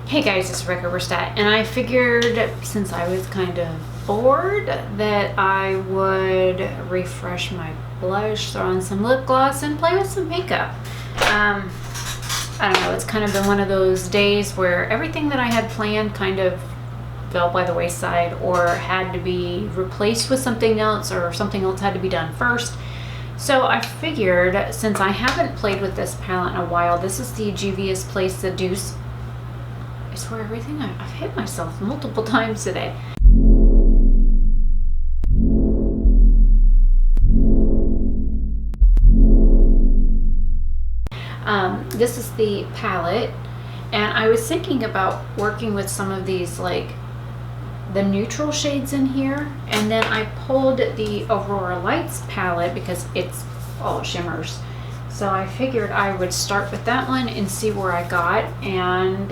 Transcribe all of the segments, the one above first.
Hey guys, it's Oberstadt, and I figured since I was kind of bored that I would refresh my blush, throw on some lip gloss, and play with some makeup. I don't know, it's kind of been one of those days where everything that I had planned kind of fell by the wayside or had to be replaced with something else, or something else had to be done first. So I figured, since I haven't played with this palette in a while, this is the Juvias Place the Deuce. I swear everything, I've hit myself multiple times today. This is the palette, and I was thinking about working with some of these, like the neutral shades in here, and then I pulled the Aurora Lights palette because it's all shimmers. So I figured I would start with that one and see where I got, and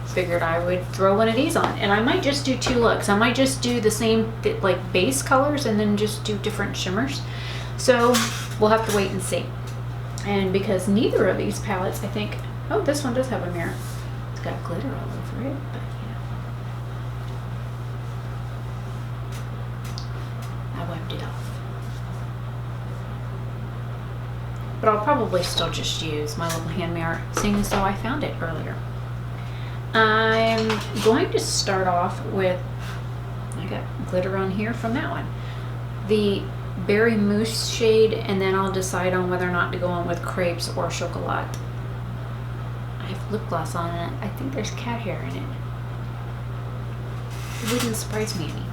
figured I would throw one of these on. And I might just do two looks. I might just do the same like base colors and then just do different shimmers. So we'll have to wait and see. And because neither of these palettes, I think, oh, this one does have a mirror. It's got glitter all over it, but I wiped it off. But I'll probably still just use my little hand mirror, seeing as though I found it earlier. I'm going to start off with, I got glitter on here from that one, the Berry Mousse shade, and then I'll decide on whether or not to go on with crepes or chocolat. I have lip gloss on it. I think there's cat hair in it. It wouldn't surprise me any.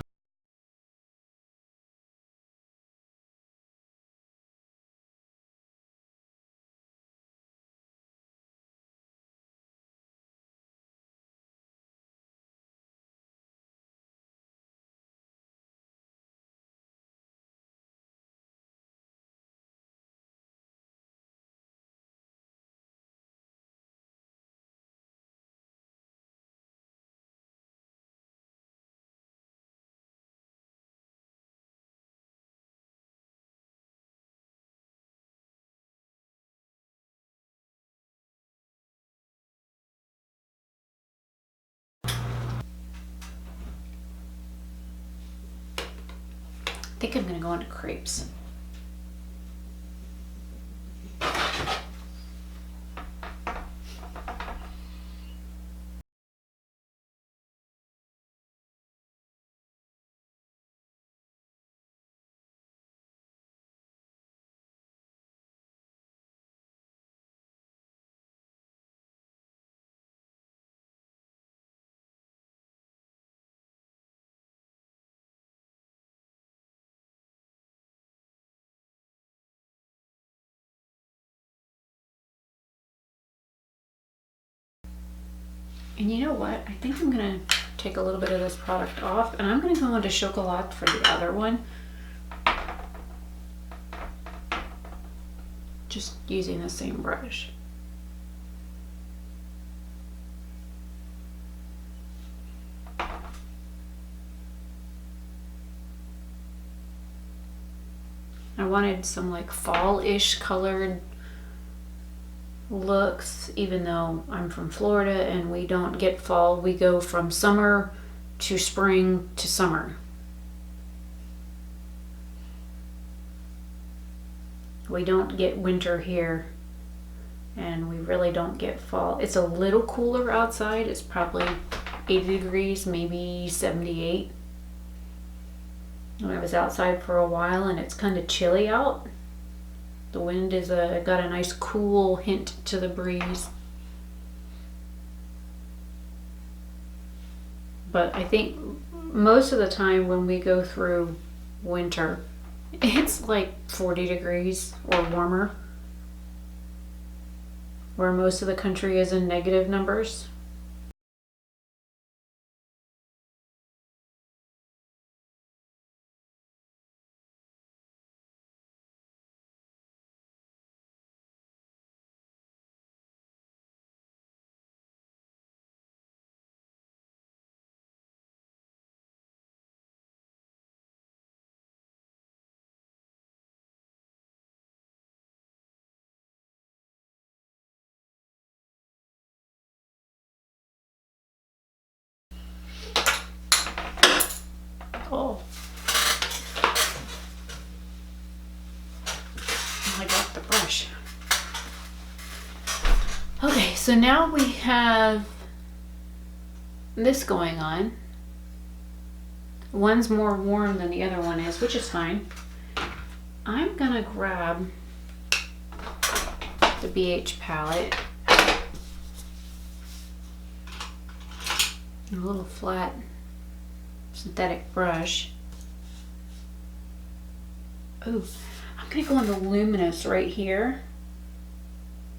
I think I'm going to go into crepes. And you know what? I think I'm going to take a little bit of this product off, and I'm going to go into chocolat for the other one. Just using the same brush. I wanted some like fall-ish colored looks, even though I'm from Florida and we don't get fall. We go from summer to spring to summer. We don't get winter here, and we really don't get fall. It's a little cooler outside. It's probably 80 degrees, maybe 78. I was outside for a while, and it's kind of chilly out. The wind is got a nice cool hint to the breeze. But I think most of the time when we go through winter, it's like 40 degrees or warmer, where most of the country is in negative numbers. Oh. I dropped the brush. Okay, so now we have this going on. One's more warm than the other one is, which is fine. I'm gonna grab the BH palette. A little flat synthetic brush. Oh, I'm gonna go on the luminous right here.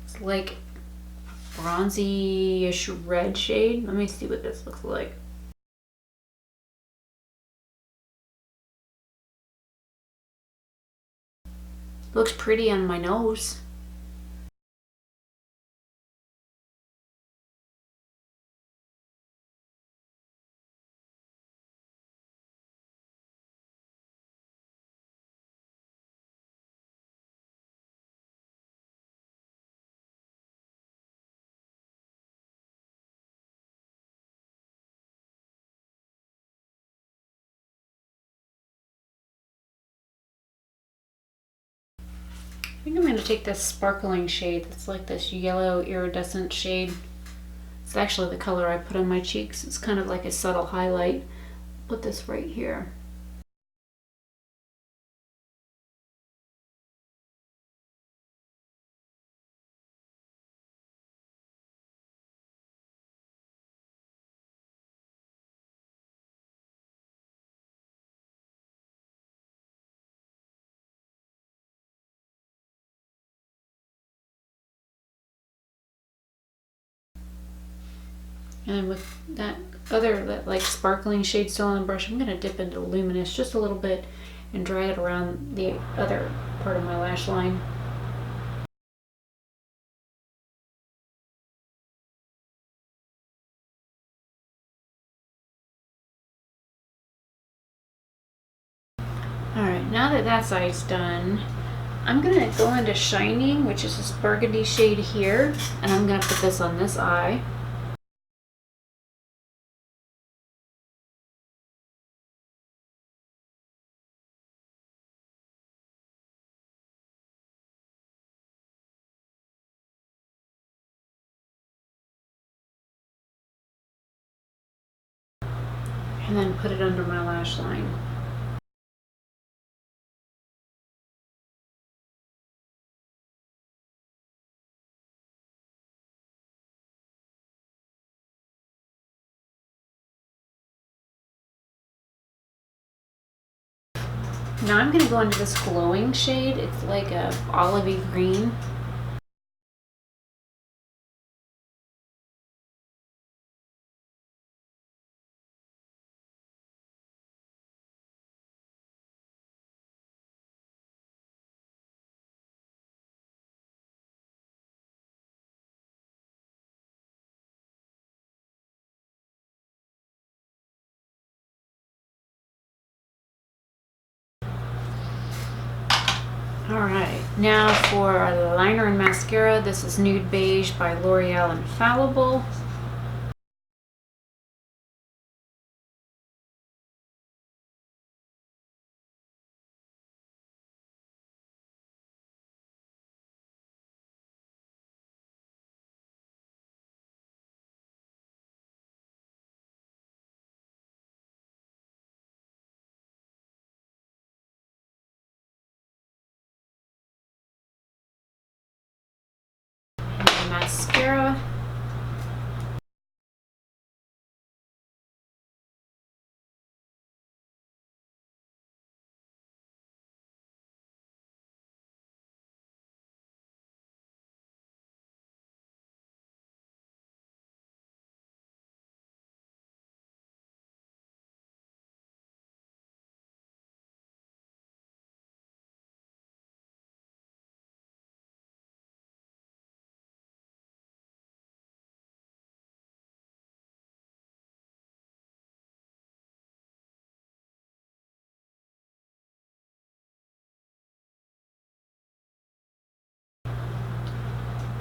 It's like a bronzy-ish red shade. Let me see what this looks like. Looks pretty on my nose. I think I'm going to take this sparkling shade that's like this yellow iridescent shade. It's actually the color I put on my cheeks. It's kind of like a subtle highlight. Put this right here. And with that other like sparkling shade still on the brush, I'm going to dip into luminous just a little bit and drag it around the other part of my lash line. Alright, now that that side's done, I'm going to go into Shining, which is this burgundy shade here, and I'm going to put this on this eye. And then put it under my lash line. Now I'm going to go into this glowing shade. It's like a olivey green. Alright, now for the liner and mascara, this is Nude Beige by L'Oreal Infallible. And mascara.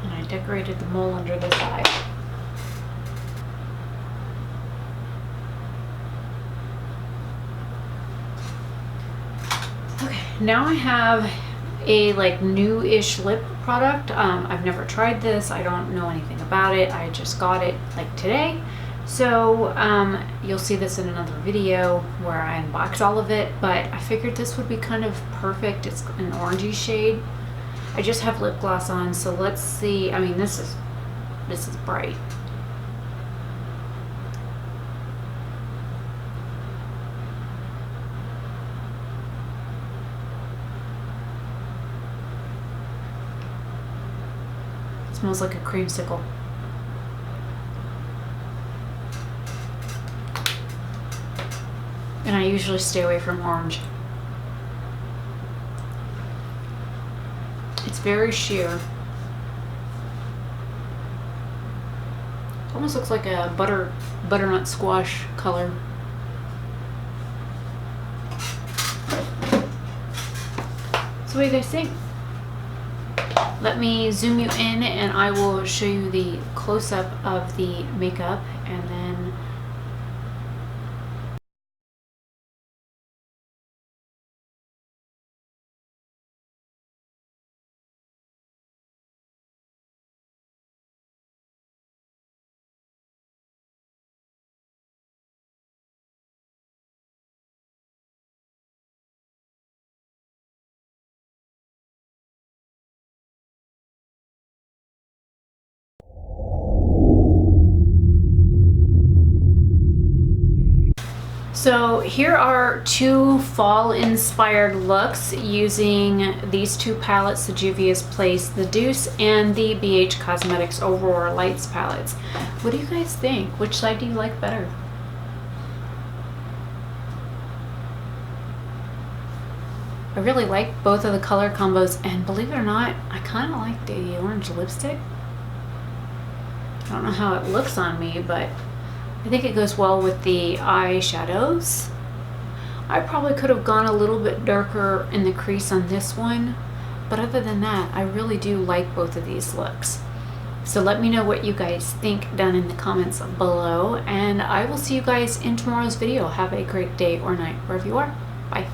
And I decorated the mole under this eye. now I have a like new-ish lip product. I've never tried this. I don't know anything about it. I just got it like today. So you'll see this in another video where I unbox all of it, but I figured this would be kind of perfect. It's an orangey shade. I just have lip gloss on, so let's see. I mean, this is bright. It smells like a creamsicle. And I usually stay away from orange. It's very sheer. Almost looks like a butternut squash color. So what do you guys think? Let me zoom you in and I will show you the close-up of the makeup, and then so here are two fall-inspired looks using these two palettes, the Juvias Place, the Deuce, and the BH Cosmetics Aurora Lights palettes. What do you guys think? Which side do you like better? I really like both of the color combos, and believe it or not, I kind of like the orange lipstick. I don't know how it looks on me, but I think it goes well with the eyeshadows. I probably could have gone a little bit darker in the crease on this one, but other than that, I really do like both of these looks. So let me know what you guys think down in the comments below, and I will see you guys in tomorrow's video. Have a great day or night wherever you are. Bye.